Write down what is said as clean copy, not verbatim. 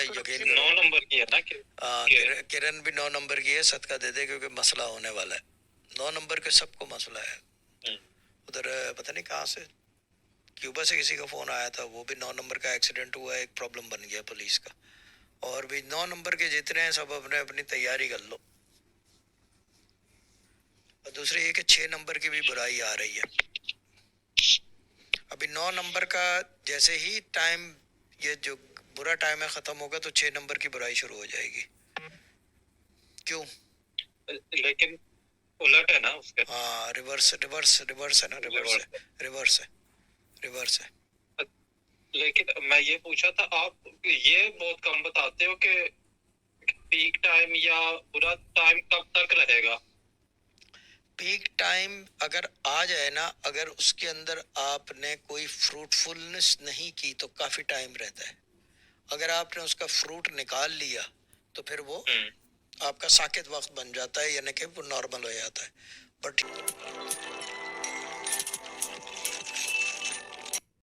یقین 9 نمبر کی ہے نا کہ کرن بھی 9 نمبر کی ہے، صدقہ دے دے کیونکہ مسئلہ ہونے والا ہے. 9 نمبر کے سب کو مسئلہ ہے. ادھر پتہ نہیں کہاں سے کیوبا سے کسی کا فون آیا تھا، وہ بھی 9 نمبر کا ایکسیڈنٹ ہوا ہے، ایک پرابلم بن گیا پولیس کا. اور بھی 9 نمبر کے جتنے ہیں سب اپنے اپنی تیاری کر لو. اور دوسری یہ کہ 6 نمبر کی بھی برائی آ رہی ہے. ابھی 9 نمبر کا جیسے ہی ٹائم، یہ جو برا ٹائم ہے ختم ہوگا تو 6 نمبر کی برائی شروع ہو جائے گی. کیوں؟ لیکن الٹ ہے نا اس کے. ہاں ریورس ہے نا، ریورس ہے. لیکن میں یہ پوچھا تھا، آپ یہ بہت کم بتاتے ہو کہ پیک ٹائم یا برا ٹائم کب تک رہے گا؟ پیک ٹائم اگر آ جائے نا، اگر اس کے اندر آپ نے کوئی فروٹفلنس نہیں کی تو کافی ٹائم رہتا ہے. اگر آپ نے اس کا فروٹ نکال لیا تو پھر وہ آپ کا ساکت وقت بن جاتا ہے، یعنی کہ وہ نارمل ہو جاتا ہے. بٹ